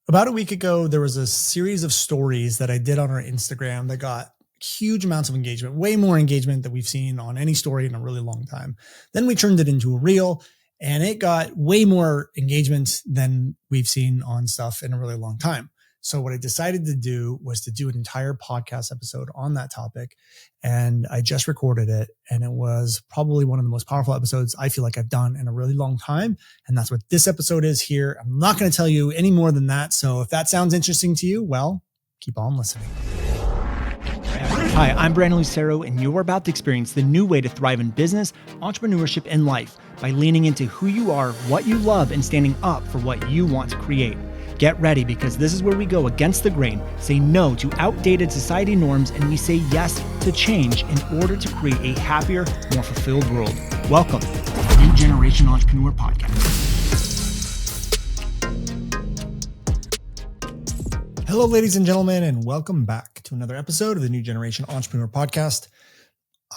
About a week ago, there was a series of stories that I did on our Instagram that got huge amounts of engagement, way more engagement than we've seen on any story in a really long time. Then we turned it into a reel and it got way more engagement than we've seen on stuff in a really long time. So what I decided to do was to do an entire podcast episode on that topic. And I just recorded it. And it was probably one of the most powerful episodes I feel like I've done in a really long time. And that's what this episode is here. I'm not going to tell you any more than that. So if that sounds interesting to you, well, keep on listening. Hi, I'm Brandon Lucero, and you're about to experience the new way to thrive in business, entrepreneurship, and life by leaning into who you are, what you love, and standing up for what you want to create. Get ready, because this is where we go against the grain, say no to outdated society norms, and we say yes to change in order to create a happier, more fulfilled world. Welcome to the New Generation Entrepreneur Podcast. Hello, ladies and gentlemen, and welcome back to another episode of the New Generation Entrepreneur Podcast.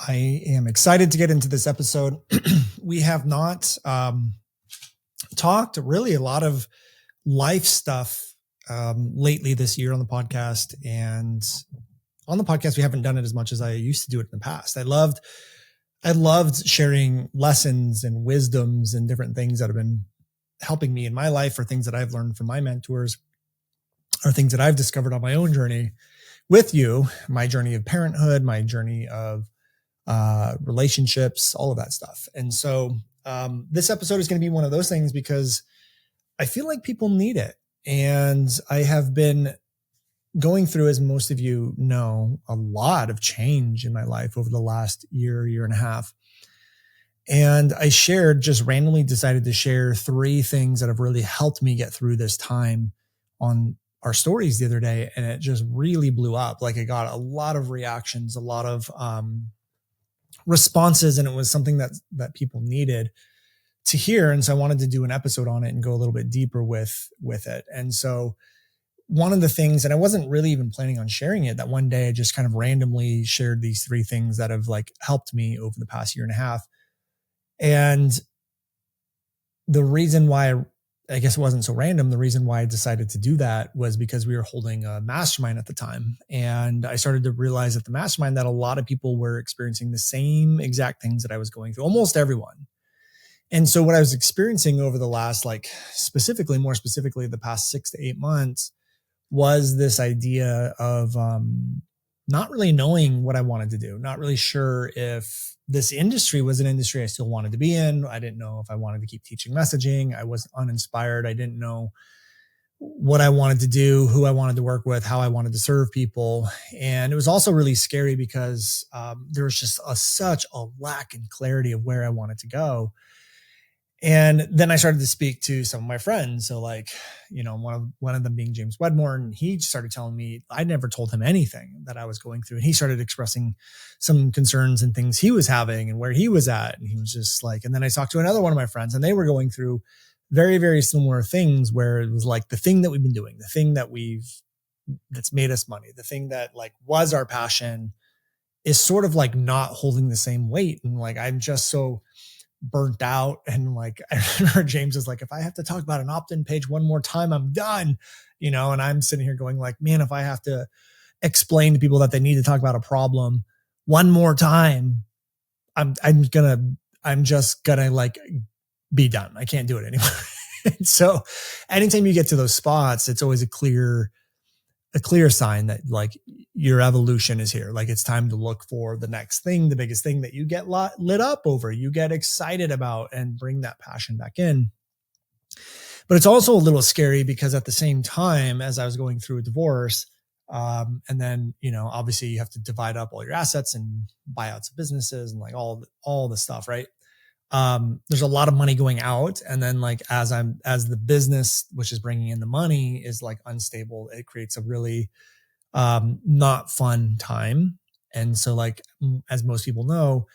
I am excited to get into this episode. We have not talked really a lot of life stuff lately this year on the podcast. And on the podcast, we haven't done it as much as I used to do it in the past. I loved sharing lessons and wisdoms and different things that have been helping me in my life, or things that I've learned from my mentors, or things that I've discovered on my own journey with you, my journey of parenthood, my journey of relationships, all of that stuff. And so this episode is going to be one of those things because I feel like people need it. And I have been going through, as most of you know, a lot of change in my life over the last year and a half. And I just randomly decided to share 3 things that have really helped me get through this time on our stories the other day. And it just really blew up. Like, I got a lot of reactions, a lot of responses, and it was something that people needed to hear. And so I wanted to do an episode on it and go a little bit deeper with it. And so one of the things, and I wasn't really even planning on sharing it, that one day I just kind of randomly shared these 3 things that have helped me over the past year and a half. And the reason why I guess it wasn't so random. The reason why I decided to do that was because we were holding a mastermind at the time. And I started to realize at the mastermind that a lot of people were experiencing the same exact things that I was going through, almost everyone. And so what I was experiencing over the last, more specifically, the past 6 to 8 months, was this idea of not really knowing what I wanted to do, not really sure if this industry was an industry I still wanted to be in. I didn't know if I wanted to keep teaching messaging. I was uninspired. I didn't know what I wanted to do, who I wanted to work with, how I wanted to serve people. And it was also really scary because there was just such a lack in clarity of where I wanted to go. And then I started to speak to some of my friends. So one of them being James Wedmore, and he started telling me, I never told him anything that I was going through. And he started expressing some concerns and things he was having and where he was at. And he was just and then I talked to another one of my friends, and they were going through very, very similar things, where it was the thing that we've been doing, the thing that's made us money, the thing that was our passion is sort of not holding the same weight. And I'm just so burnt out. And I remember James was if I have to talk about an opt-in page one more time, I'm done, and I'm sitting here going man, if I have to explain to people that they need to talk about a problem one more time, I'm just gonna be done. I can't do it anymore. And so anytime you get to those spots, it's always a clear sign that your evolution is here. It's time to look for the next thing, the biggest thing that you get lit up over, you get excited about, and bring that passion back in. But it's also a little scary because at the same time, as I was going through a divorce, and then, obviously you have to divide up all your assets and buyouts of businesses and all the stuff, right? There's a lot of money going out. And then as the business, which is bringing in the money, is unstable, it creates a really, not fun time. And so as most people know,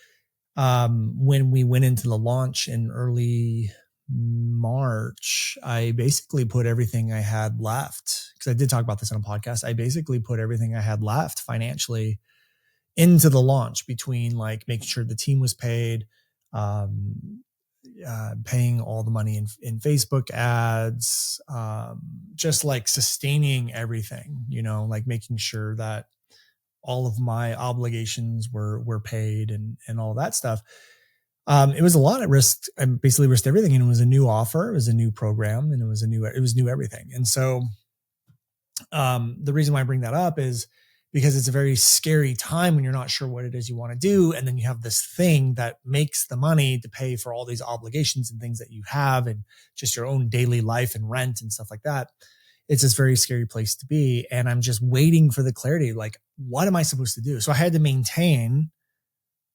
when we went into the launch in early March, I basically put everything I had left, because I did talk about this on a podcast. I basically put everything I had left financially into the launch, between making sure the team was paid, paying all the money in Facebook ads, just like sustaining everything, like making sure that all of my obligations were paid and all that stuff. It was a lot at risk. I basically risked everything, and it was a new offer. It was a new program, and it was new everything. And so, the reason why I bring that up is because it's a very scary time when you're not sure what it is you want to do. And then you have this thing that makes the money to pay for all these obligations and things that you have and just your own daily life and rent and stuff like that. It's this very scary place to be. And I'm just waiting for the clarity. Like, what am I supposed to do? So I had to maintain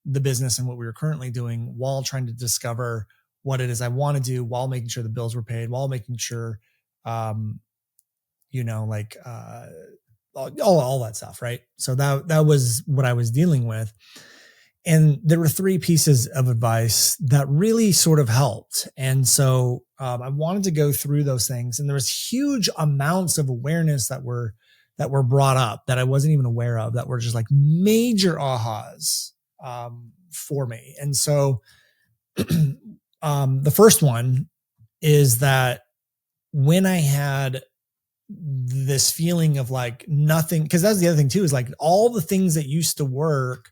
the business and what we were currently doing while trying to discover what it is I want to do, while making sure the bills were paid, while making sure, all that stuff. Right. So that was what I was dealing with. And there were 3 pieces of advice that really sort of helped. And so I wanted to go through those things. And there was huge amounts of awareness that were brought up that I wasn't even aware of, that were just like major ahas for me. And so the first one is that when I had this feeling of like nothing, because that's the other thing too, is like all the things that used to work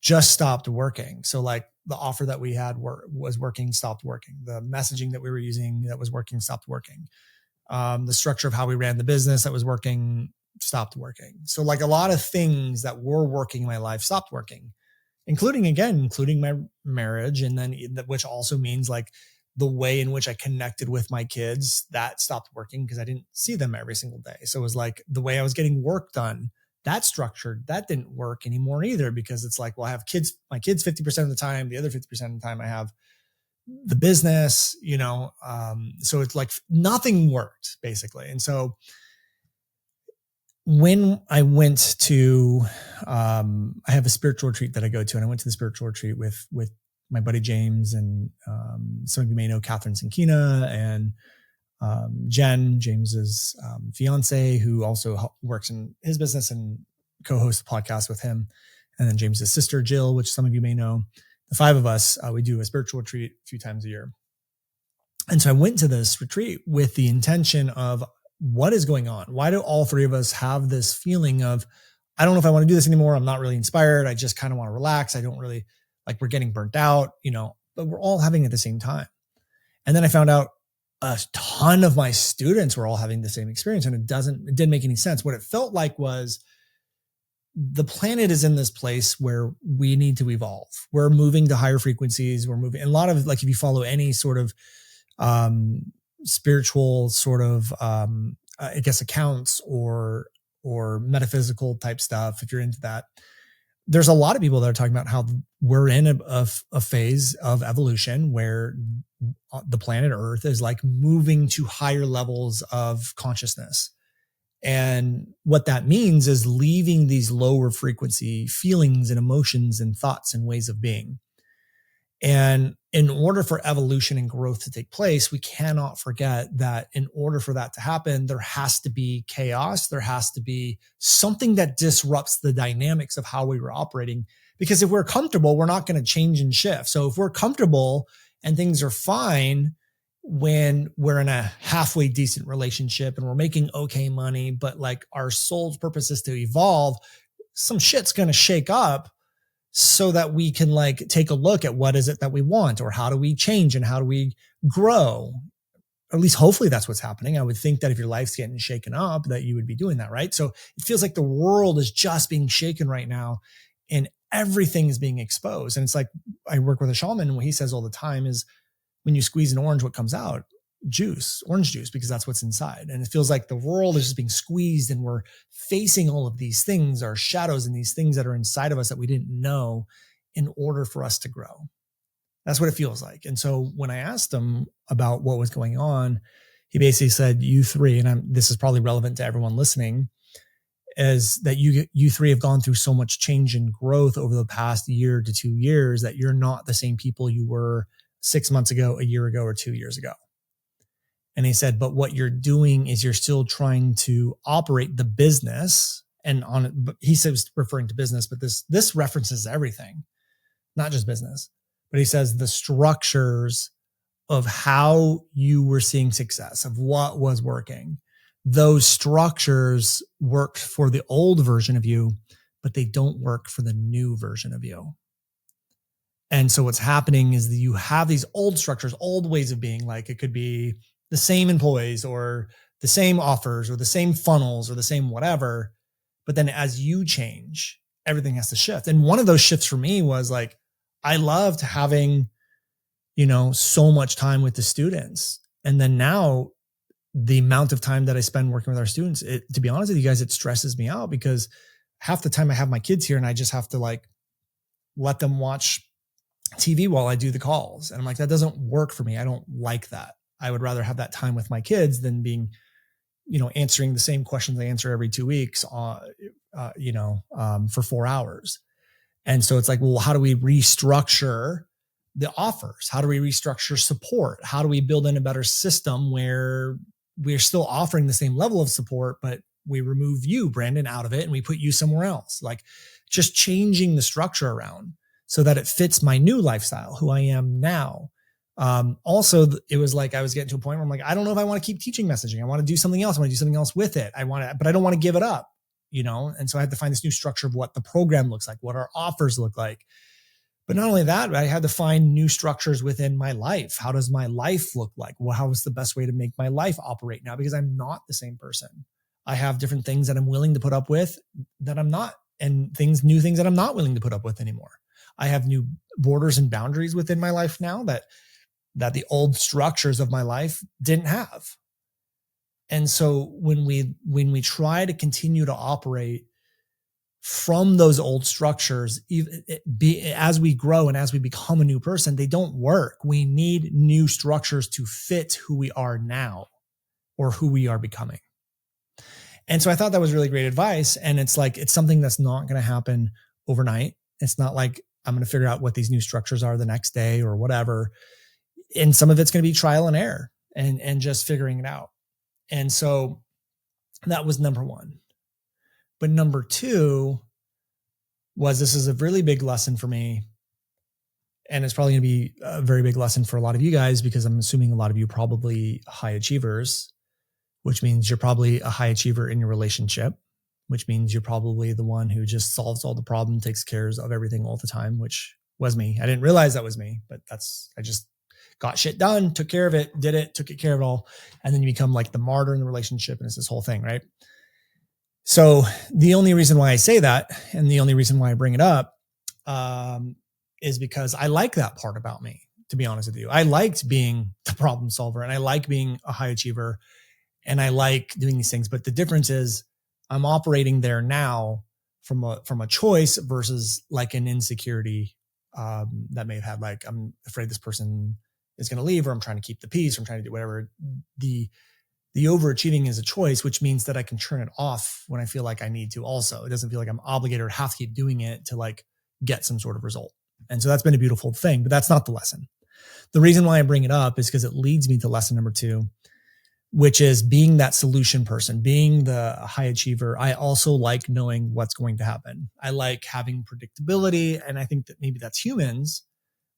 just stopped working. So like the offer that we had was working, stopped working. The messaging that we were using that was working, stopped working. The structure of how we ran the business that was working, stopped working. So like a lot of things that were working in my life stopped working, including my marriage. And then, which also means like the way in which I connected with my kids, that stopped working because I didn't see them every single day. So it was like the way I was getting work done, that structured, that didn't work anymore either, because it's like, well, I have my kids 50% of the time, the other 50% of the time I have the business, so it's like nothing worked basically. And so when I went to, I have a spiritual retreat that I go to, and I went to the spiritual retreat with my buddy James, and some of you may know Catherine Sinkina, and Jen, James's fiance, who also works in his business and co-hosts the podcast with him. And then James's sister, Jill, which some of you may know. The 5 of us, we do a spiritual retreat a few times a year. And so I went to this retreat with the intention of, what is going on? Why do all 3 of us have this feeling of, I don't know if I want to do this anymore. I'm not really inspired. I just kind of want to relax. I don't really like, we're getting burnt out, but we're all having it at the same time. And then I found out a ton of my students were all having the same experience, and it didn't make any sense. What it felt like was, the planet is in this place where we need to evolve. We're moving to higher frequencies. We're moving. And a lot of, like, if you follow any sort of, spiritual sort of, I guess, accounts or metaphysical type stuff, if you're into that, there's a lot of people that are talking about how we're in a phase of evolution where the planet Earth is like moving to higher levels of consciousness. And what that means is leaving these lower frequency feelings and emotions and thoughts and ways of being. And in order for evolution and growth to take place, we cannot forget that in order for that to happen, there has to be chaos. There has to be something that disrupts the dynamics of how we were operating. Because if we're comfortable, we're not going to change and shift. So if we're comfortable and things are fine when we're in a halfway decent relationship and we're making okay money, but like our soul's purpose is to evolve, some shit's going to shake up, so that we can like take a look at what is it that we want, or how do we change and how do we grow? Or at least hopefully that's what's happening. I would think that if your life's getting shaken up, that you would be doing that, right? So it feels like the world is just being shaken right now and everything is being exposed. And it's like, I work with a shaman, and what he says all the time is, when you squeeze an orange, what comes out? Orange juice, because that's what's inside. And it feels like the world is just being squeezed, and we're facing all of these things, our shadows, and these things that are inside of us that we didn't know, in order for us to grow. That's what it feels like. And so when I asked him about what was going on, he basically said, you 3, and this is probably relevant to everyone listening, is that you 3 have gone through so much change and growth over the past year to 2 years that you're not the same people you were 6 months ago, a year ago, or 2 years ago. And he said, but what you're doing is you're still trying to operate the business, and he says, referring to business, but this references everything, not just business. But he says the structures of how you were seeing success, of what was working, those structures worked for the old version of you, but they don't work for the new version of you. And so what's happening is that you have these old structures, old ways of being. Like it could be the same employees or the same offers or the same funnels or the same whatever. But then as you change, everything has to shift. And one of those shifts for me was like, I loved having, so much time with the students. And then now the amount of time that I spend working with our students, to be honest with you guys, it stresses me out because half the time I have my kids here and I just have to like let them watch TV while I do the calls. And I'm like, that doesn't work for me. I don't like that. I would rather have that time with my kids than being, answering the same questions I answer every 2 weeks, for 4 hours. And so it's like, well, how do we restructure the offers? How do we restructure support? How do we build in a better system where we're still offering the same level of support, but we remove you, Brandon, out of it and we put you somewhere else? Like just changing the structure around so that it fits my new lifestyle, who I am now. Also, it was like I was getting to a point where I'm like, I don't know if I want to keep teaching messaging. I want to do something else. I want to do something else with it. But I don't want to give it up, And so I had to find this new structure of what the program looks like, what our offers look like. But not only that, I had to find new structures within my life. How does my life look like? Well, how is the best way to make my life operate now? Because I'm not the same person. I have different things that I'm willing to put up with that I'm not, and new things that I'm not willing to put up with anymore. I have new borders and boundaries within my life now that the old structures of my life didn't have. And so when we try to continue to operate from those old structures, as we grow and as we become a new person, they don't work. We need new structures to fit who we are now or who we are becoming. And so I thought that was really great advice. And it's like, it's something that's not going to happen overnight. It's not like I'm going to figure out what these new structures are the next day or whatever. And some of it's going to be trial and error and just figuring it out. And so that was number one. But number two was, this is a really big lesson for me. And it's probably going to be a very big lesson for a lot of you guys, because I'm assuming a lot of you are probably high achievers, which means you're probably a high achiever in your relationship, which means you're probably the one who just solves all the problems, takes care of everything all the time, which was me. I didn't realize that was me, but I just got shit done, took care of it, did it, took care of it all. And then you become like the martyr in the relationship. And it's this whole thing, right? So the only reason why I say that, and the only reason why I bring it up, is because I like that part about me, to be honest with you. I liked being the problem solver, and I like being a high achiever, and I like doing these things. But the difference is I'm operating there now from a choice versus like an insecurity that may have had, like, I'm afraid this person is going to leave, or I'm trying to keep the peace, or I'm trying to do whatever. The overachieving is a choice, which means that I can turn it off when I feel like I need to also. It doesn't feel like I'm obligated or have to keep doing it to like get some sort of result. And so that's been a beautiful thing, but that's not the lesson. The reason why I bring it up is because it leads me to lesson number two, which is being that solution person, being the high achiever. I also like knowing what's going to happen. I like having predictability, and I think that maybe that's humans.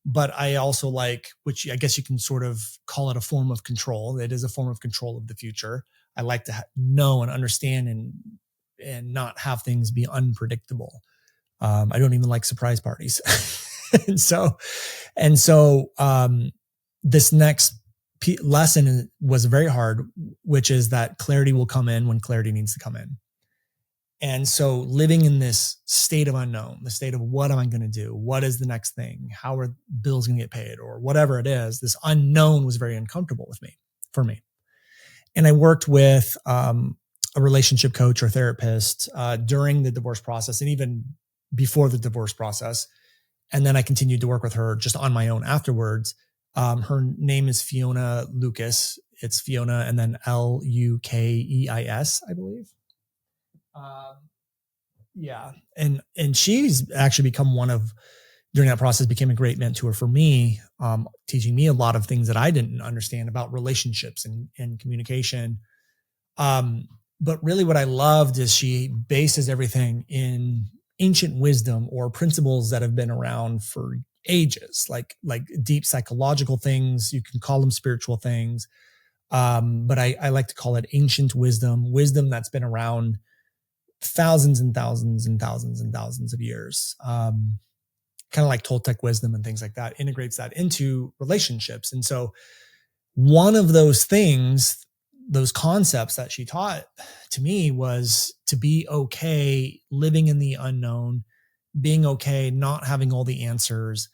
But I also like, which I guess you can sort of call it a form of control. It is a form of control of the future. I like to know and understand and not have things be unpredictable. I don't even like surprise parties. and so this next lesson was very hard, which is that clarity will come in when clarity needs to come in. And so living in this state of unknown, the state of what am I going to do? What is the next thing? How are bills going to get paid, or whatever it is? This unknown was very uncomfortable for me. And I worked with a relationship coach or therapist during the divorce process, and even before the divorce process. And then I continued to work with her just on my own afterwards. Her name is Fiona Lucas. It's Fiona and then Lukeis, I believe. And she's actually become during that process, became a great mentor for me, teaching me a lot of things that I didn't understand about relationships and communication. But really what I loved is she bases everything in ancient wisdom or principles that have been around for ages, like deep psychological things. You can call them spiritual things. But I like to call it ancient wisdom that's been around thousands and thousands and thousands and thousands of years. Kind of like Toltec wisdom and things like that, integrates that into relationships. And so one of those things, those concepts that she taught to me was to be okay living in the unknown, being okay not having all the answers,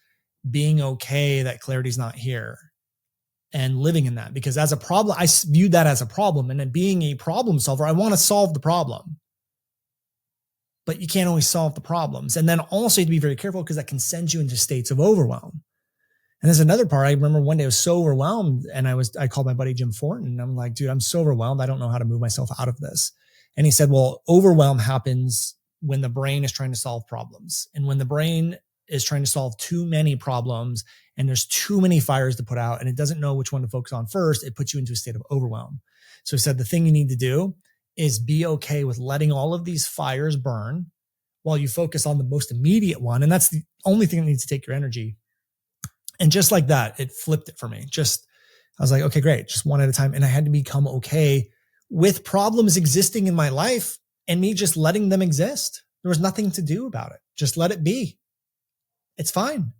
being okay that clarity's not here, and living in that. Because as a problem, I viewed that as a problem. And then being a problem solver, I want to solve the problem. But you can't always solve the problems. And then also you have to be very careful because that can send you into states of overwhelm. And there's another part. I remember one day I was so overwhelmed and I called my buddy Jim Fortin and I'm like, dude, I'm so overwhelmed. I don't know how to move myself out of this. And he said, well, overwhelm happens when the brain is trying to solve problems. And when the brain is trying to solve too many problems and there's too many fires to put out and it doesn't know which one to focus on first, it puts you into a state of overwhelm. So he said, the thing you need to do is be okay with letting all of these fires burn while you focus on the most immediate one. And that's the only thing that needs to take your energy. And just like that, it flipped it for me. I was like, okay, great. Just one at a time. And I had to become okay with problems existing in my life and me just letting them exist. There was nothing to do about it. Just let it be. It's fine.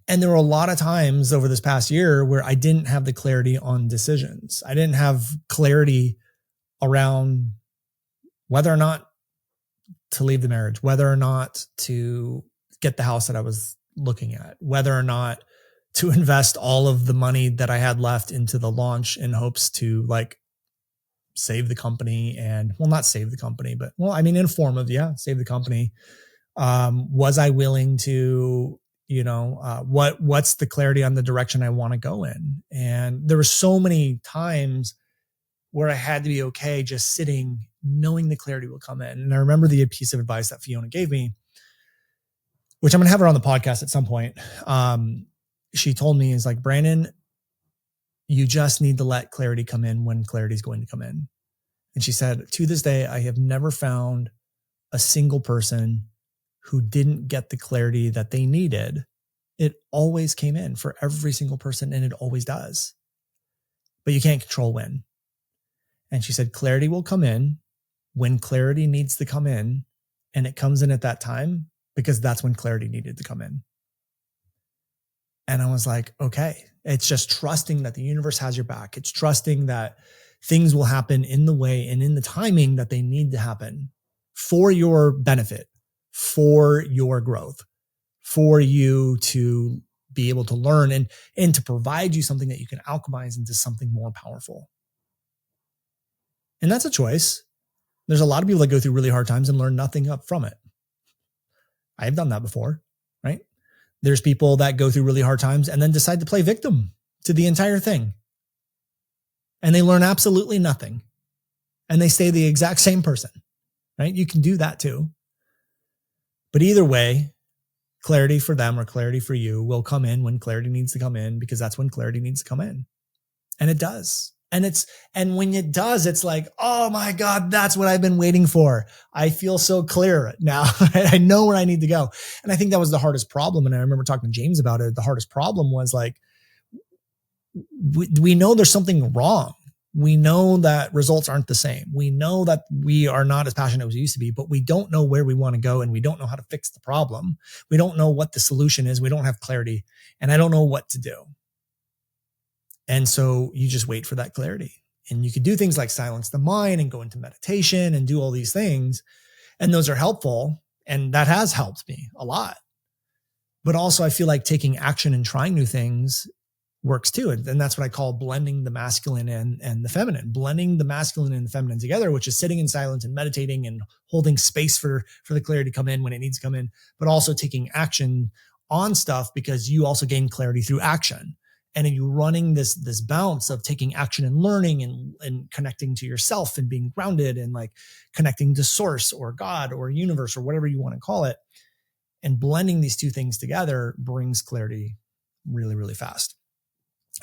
And there were a lot of times over this past year where I didn't have the clarity on decisions. I didn't have clarity around whether or not to leave the marriage, whether or not to get the house that I was looking at, whether or not to invest all of the money that I had left into the launch in hopes to like save the company and, well, not save the company, but well, I mean, in form of, save the company. Was I willing to, what's the clarity on the direction I want to go in? And there were so many times where I had to be okay just sitting, knowing the clarity will come in. And I remember the piece of advice that Fiona gave me, which I'm going to have her on the podcast at some point. She told me is like, Brandon, you just need to let clarity come in when clarity is going to come in. And she said, to this day, I have never found a single person who didn't get the clarity that they needed. It always came in for every single person, and it always does. But you can't control when. And she said, clarity will come in when clarity needs to come in, and it comes in at that time because that's when clarity needed to come in. And I was like, okay, it's just trusting that the universe has your back. It's trusting that things will happen in the way and in the timing that they need to happen for your benefit, for your growth, for you to be able to learn and to provide you something that you can alchemize into something more powerful. And that's a choice. There's a lot of people that go through really hard times and learn nothing up from it. I have done that before, right? There's people that go through really hard times and then decide to play victim to the entire thing. And they learn absolutely nothing. And they stay the exact same person, right? You can do that too. But either way, clarity for them or clarity for you will come in when clarity needs to come in, because that's when clarity needs to come in. And it does. And when it does, it's like, oh my God, that's what I've been waiting for. I feel so clear now. I know where I need to go. And I think that was the hardest problem. And I remember talking to James about it. The hardest problem was like, we know there's something wrong. We know that results aren't the same. We know that we are not as passionate as we used to be, but we don't know where we want to go and we don't know how to fix the problem. We don't know what the solution is. We don't have clarity, and I don't know what to do. And so you just wait for that clarity, and you could do things like silence the mind and go into meditation and do all these things. And those are helpful. And that has helped me a lot. But also I feel like taking action and trying new things works too. And that's what I call blending the masculine and the feminine, blending the masculine and the feminine together, which is sitting in silence and meditating and holding space for the clarity to come in when it needs to come in, but also taking action on stuff because you also gain clarity through action. And you running this bounce of taking action and learning and connecting to yourself and being grounded and like connecting to source or God or universe or whatever you want to call it. And blending these two things together brings clarity really, really fast.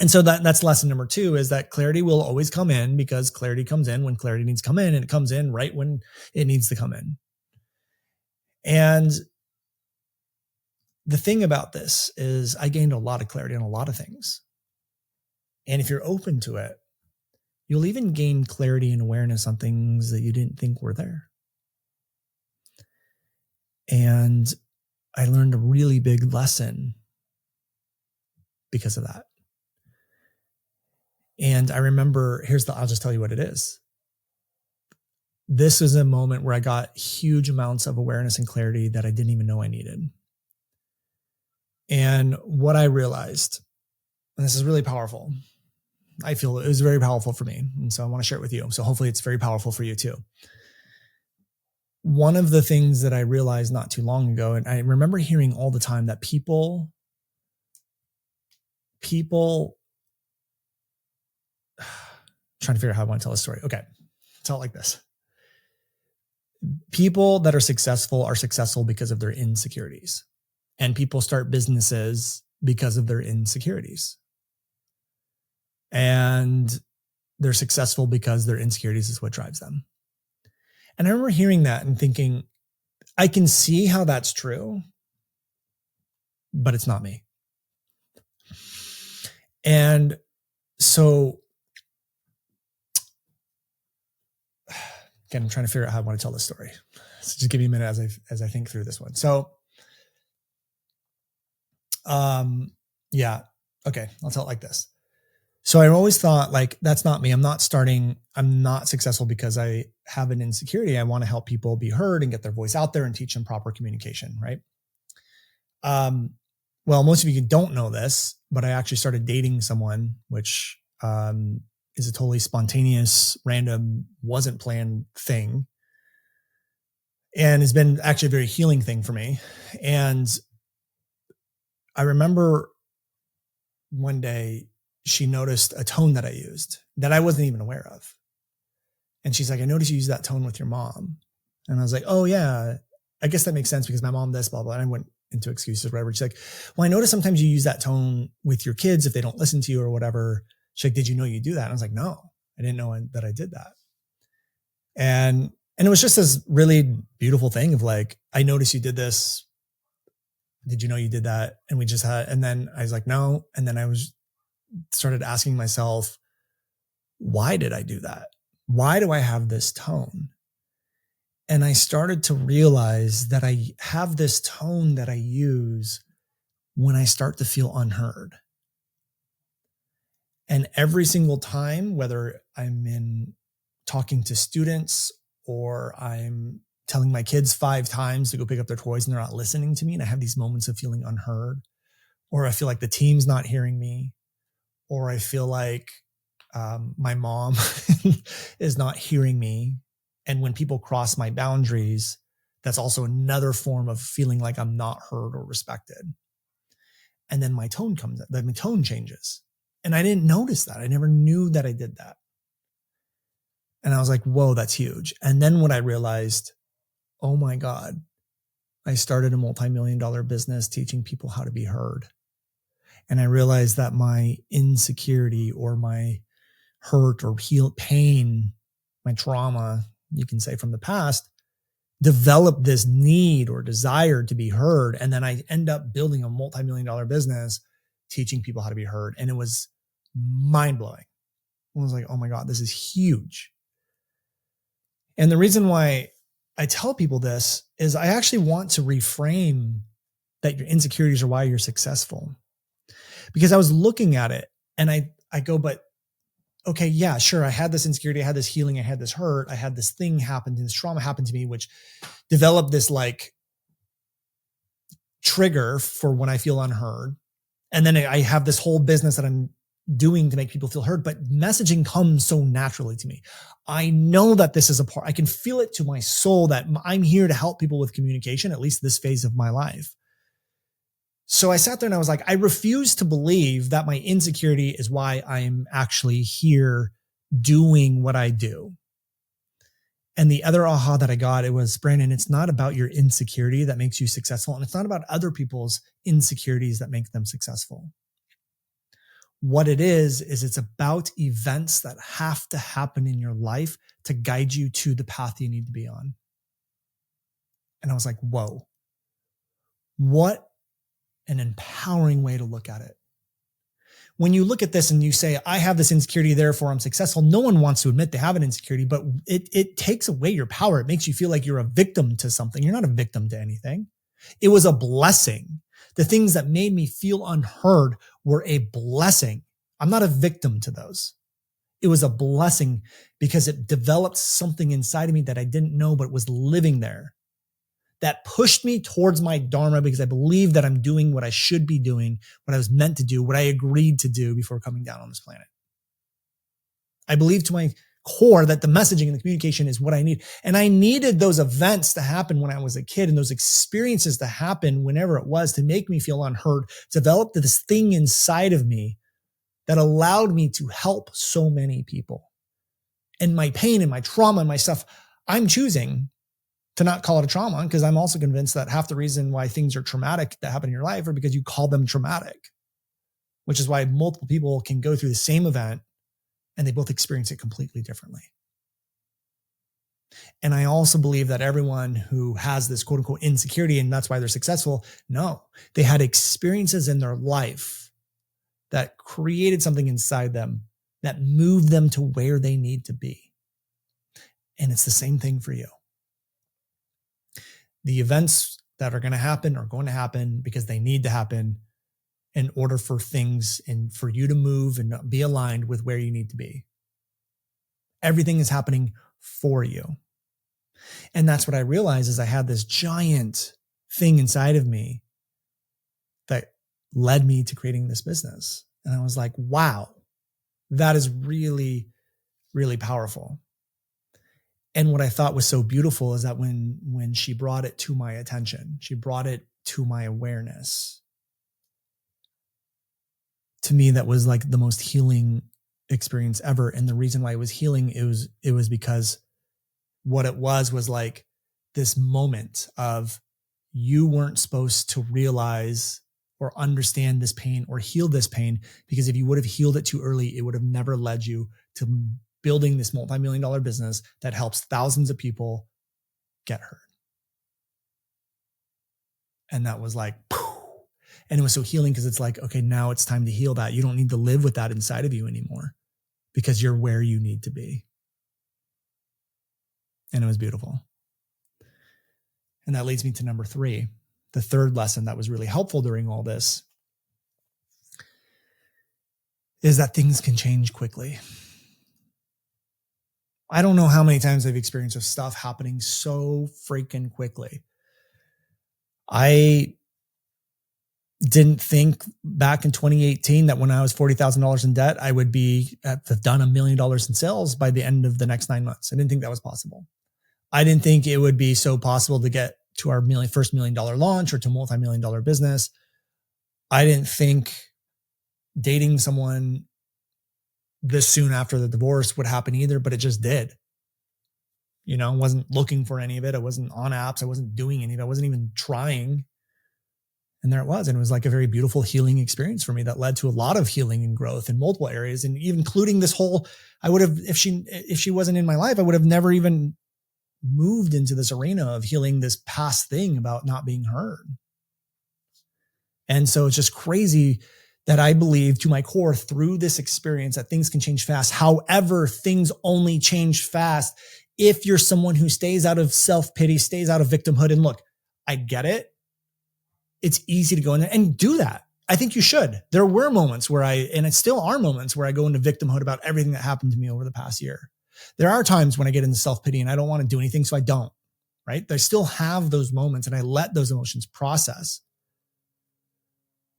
And so that's lesson number 2, is that clarity will always come in because clarity comes in when clarity needs to come in, and it comes in right when it needs to come in. And the thing about this is I gained a lot of clarity on a lot of things. And if you're open to it, you'll even gain clarity and awareness on things that you didn't think were there. And I learned a really big lesson because of that. And I remember, I'll just tell you what it is. This is a moment where I got huge amounts of awareness and clarity that I didn't even know I needed. And what I realized, and this is really powerful, I feel it was very powerful for me. And so I want to share it with you. So hopefully it's very powerful for you too. One of the things that I realized not too long ago, and I remember hearing all the time that people trying to figure out how I want to tell this story. Okay. Tell it like this. People that are successful because of their insecurities. And people start businesses because of their insecurities. And they're successful because their insecurities is what drives them. And I remember hearing that and thinking, I can see how that's true, but it's not me. And so, again, I'm trying to figure out how I want to tell this story. So just give me a minute as I think through this one. So, yeah. Okay. I'll tell it like this. So I always thought like, that's not me. I'm not successful because I have an insecurity. I want to help people be heard and get their voice out there and teach them proper communication. Right. Well, most of you don't know this, but I actually started dating someone, which, is a totally spontaneous, random, wasn't planned thing. And has been actually a very healing thing for me. And I remember one day she noticed a tone that I used that I wasn't even aware of. And she's like, I noticed you use that tone with your mom. And I was like, oh yeah, I guess that makes sense because my mom this, blah, blah. And I went into excuses or whatever. She's like, well, I noticed sometimes you use that tone with your kids if they don't listen to you or whatever. She's like, did you know you do that? And I was like, no, I didn't know that I did that. And it was just this really beautiful thing of like, I noticed you did this. Did you know you did that? And and then I was like, no. And then I started asking myself, why did I do that? Why do I have this tone? And I started to realize that I have this tone that I use when I start to feel unheard. And every single time, whether I'm talking to students or I'm telling my kids 5 times to go pick up their toys and they're not listening to me, and I have these moments of feeling unheard, or I feel like the team's not hearing me, or I feel like my mom is not hearing me. And when people cross my boundaries, that's also another form of feeling like I'm not heard or respected. And then my tone changes. And I didn't notice that. I never knew that I did that. And I was like, whoa, that's huge. And then what I realized, oh my God, I started a multi-million-dollar business teaching people how to be heard. And I realized that my insecurity or my hurt or pain, my trauma, you can say from the past, developed this need or desire to be heard. And then I end up building a multi-million-dollar business teaching people how to be heard. And it was mind-blowing. I was like, oh my God, this is huge. And the reason why I tell people this is I actually want to reframe that your insecurities are why you're successful. Because I was looking at it and I go, but okay, yeah, sure. I had this insecurity. I had this healing. I had this hurt. I had this thing happen. This trauma happened to me, which developed this like trigger for when I feel unheard. And then I have this whole business that I'm doing to make people feel heard, but messaging comes so naturally to me. I know that this is a part, I can feel it to my soul that I'm here to help people with communication, at least this phase of my life. So I sat there and I was like, I refuse to believe that my insecurity is why I'm actually here doing what I do. And the other aha that I got, it was, Brandon, it's not about your insecurity that makes you successful. And it's not about other people's insecurities that make them successful. What it is it's about events that have to happen in your life to guide you to the path you need to be on. And I was like, whoa, what an empowering way to look at it. When you look at this and you say, I have this insecurity, therefore I'm successful, no one wants to admit they have an insecurity, but it takes away your power. It makes you feel like you're a victim to something. You're not a victim to anything. It was a blessing. The things that made me feel unheard were a blessing. I'm not a victim to those. It was a blessing because it developed something inside of me that I didn't know, but was living there, that pushed me towards my dharma because I believe that I'm doing what I should be doing, what I was meant to do, what I agreed to do before coming down on this planet. I believe to my core that the messaging and the communication is what I need. And I needed those events to happen when I was a kid and those experiences to happen whenever it was to make me feel unheard, develop this thing inside of me that allowed me to help so many people. And my pain and my trauma and my stuff, I'm choosing to not call it a trauma because I'm also convinced that half the reason why things are traumatic that happen in your life are because you call them traumatic, which is why multiple people can go through the same event and they both experience it completely differently. And I also believe that everyone who has this quote unquote insecurity and that's why they're successful, no, they had experiences in their life that created something inside them that moved them to where they need to be. And it's the same thing for you. The events that are going to happen because they need to happen in order for things and for you to move and be aligned with where you need to be. Everything is happening for you. And that's what I realized is I had this giant thing inside of me that led me to creating this business. And I was like, wow, that is really, really powerful. And what I thought was so beautiful is that when she brought it to my attention, she brought it to my awareness. To me, that was like the most healing experience ever. And the reason why it was healing, it was because what it was like this moment of you weren't supposed to realize or understand this pain or heal this pain, because if you would have healed it too early, it would have never led you to building this multi-million-dollar business that helps thousands of people get heard. And that was like, and it was so healing because it's like, okay, now it's time to heal that. You don't need to live with that inside of you anymore because you're where you need to be. And it was beautiful. And that leads me to number 3, the third lesson that was really helpful during all this is that things can change quickly. I don't know how many times I've experienced with stuff happening so freaking quickly. I didn't think back in 2018 that when I was $40,000 in debt, I would be done $1 million in sales by the end of the next 9 months. I didn't think that was possible. I didn't think it would be so possible to get to our first $1 million launch or to multi-million-dollar business. I didn't think dating someone this soon after the divorce would happen either, but it just did. You know, I wasn't looking for any of it. I wasn't on apps. I wasn't doing any of it. I wasn't even trying. And there it was. And it was like a very beautiful healing experience for me that led to a lot of healing and growth in multiple areas. And even including this whole, I would have, if she wasn't in my life, I would have never even moved into this arena of healing this past thing about not being heard. And so it's just crazy that I believe to my core through this experience that things can change fast. However, things only change fast if you're someone who stays out of self-pity, stays out of victimhood. And look, I get it. It's easy to go in there and do that. I think you should. There were moments where and it still are moments where I go into victimhood about everything that happened to me over the past year. There are times when I get into self-pity and I don't want to do anything, so I don't, right? I still have those moments and I let those emotions process.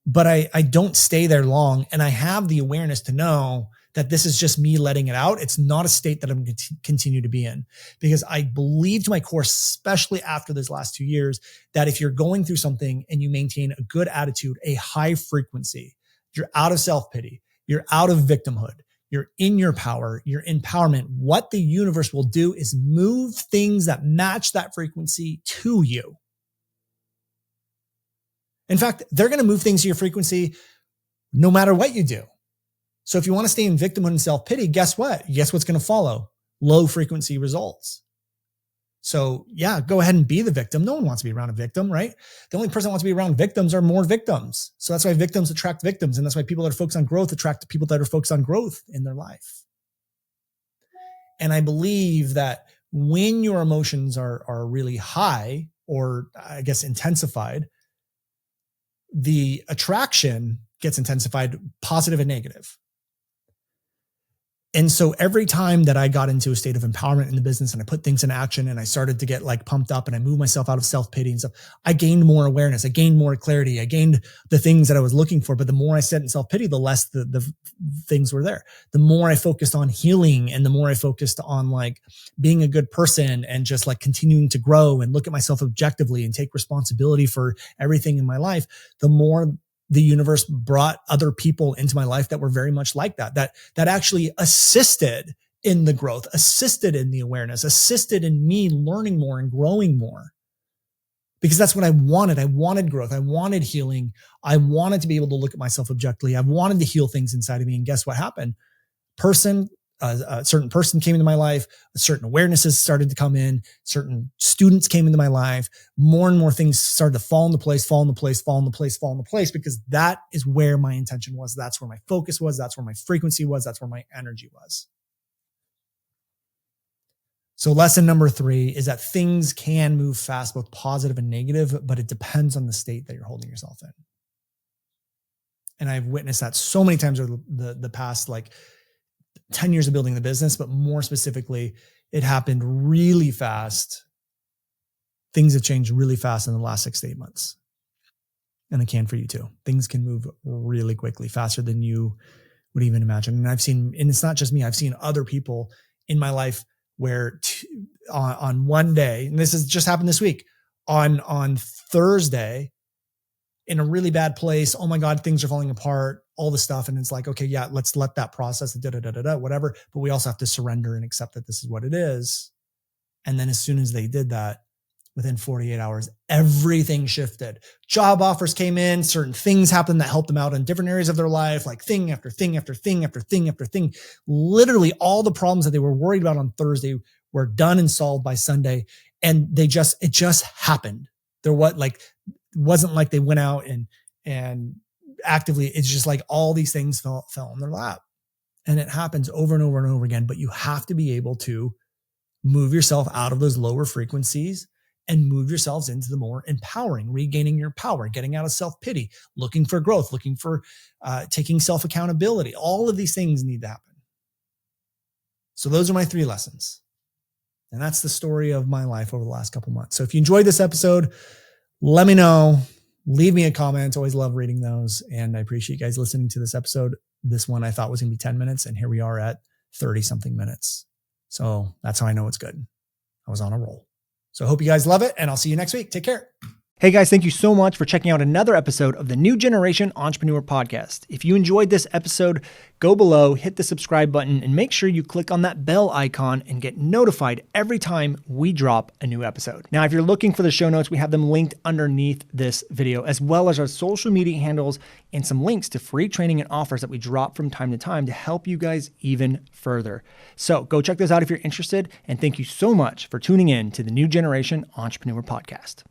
But I don't stay there long. And I have the awareness to know that this is just me letting it out. It's not a state that I'm going to continue to be in, because I believe to my core, especially after those last 2 years, that if you're going through something and you maintain a good attitude, a high frequency, you're out of self-pity, you're out of victimhood, you're in your power, your empowerment, what the universe will do is move things that match that frequency to you. In fact, they're going to move things to your frequency no matter what you do. So if you want to stay in victimhood and self-pity, guess what? Guess what's going to follow? Low frequency results. So yeah, go ahead and be the victim. No one wants to be around a victim, right? The only person that wants to be around victims are more victims. So that's why victims attract victims. And that's why people that are focused on growth attract people that are focused on growth in their life. And I believe that when your emotions are really high, or I guess intensified, the attraction gets intensified, positive and negative. And so every time that I got into a state of empowerment in the business and I put things in action and I started to get like pumped up and I moved myself out of self-pity and stuff, I gained more awareness. I gained more clarity. I gained the things that I was looking for. But the more I sat in self-pity, the less the things were there. The more I focused on healing and the more I focused on like being a good person and just like continuing to grow and look at myself objectively and take responsibility for everything in my life, the more the universe brought other people into my life that were very much like that actually assisted in the growth, assisted in the awareness, assisted in me learning more and growing more. Because that's what I wanted. I wanted growth. I wanted healing. I wanted to be able to look at myself objectively. I wanted to heal things inside of me. And guess what happened? A certain person came into my life, certain awarenesses started to come in, certain students came into my life, more and more things started to fall into place, because that is where my intention was. That's where my focus was. That's where my frequency was. That's where my energy was. So lesson number 3 is that things can move fast, both positive and negative, but it depends on the state that you're holding yourself in. And I've witnessed that so many times over the past, 10 years of building the business, but more specifically, it happened really fast. Things have changed really fast in the last 6 to 8 months. And it can for you too. Things can move really quickly, faster than you would even imagine. And it's not just me, I've seen other people in my life where on one day, and this has just happened this week, on Thursday, in a really bad place. Oh my God, things are falling apart, all the stuff. And it's like, okay, yeah, let's let that process, whatever. But we also have to surrender and accept that this is what it is. And then as soon as they did that, within 48 hours, everything shifted. Job offers came in, certain things happened that helped them out in different areas of their life, like thing after thing after thing after thing after thing. Literally all the problems that they were worried about on Thursday were done and solved by Sunday. And it just happened. Wasn't like they went out and actively, it's just like all these things fell in their lap. And it happens over and over and over again, but you have to be able to move yourself out of those lower frequencies and move yourselves into the more empowering, regaining your power, getting out of self-pity, looking for growth, looking for taking self-accountability. All of these things need to happen. So those are my 3 lessons. And that's the story of my life over the last couple months. So if you enjoyed this episode, let me know. Leave me a comment. Always love reading those. And I appreciate you guys listening to this episode. This one I thought was going to be 10 minutes. And here we are at 30 something minutes. So that's how I know it's good. I was on a roll. So I hope you guys love it. And I'll see you next week. Take care. Hey guys, thank you so much for checking out another episode of the New Generation Entrepreneur Podcast. If you enjoyed this episode, go below, hit the subscribe button, and make sure you click on that bell icon and get notified every time we drop a new episode. Now, if you're looking for the show notes, we have them linked underneath this video, as well as our social media handles and some links to free training and offers that we drop from time to time to help you guys even further. So go check those out if you're interested, and thank you so much for tuning in to the New Generation Entrepreneur Podcast.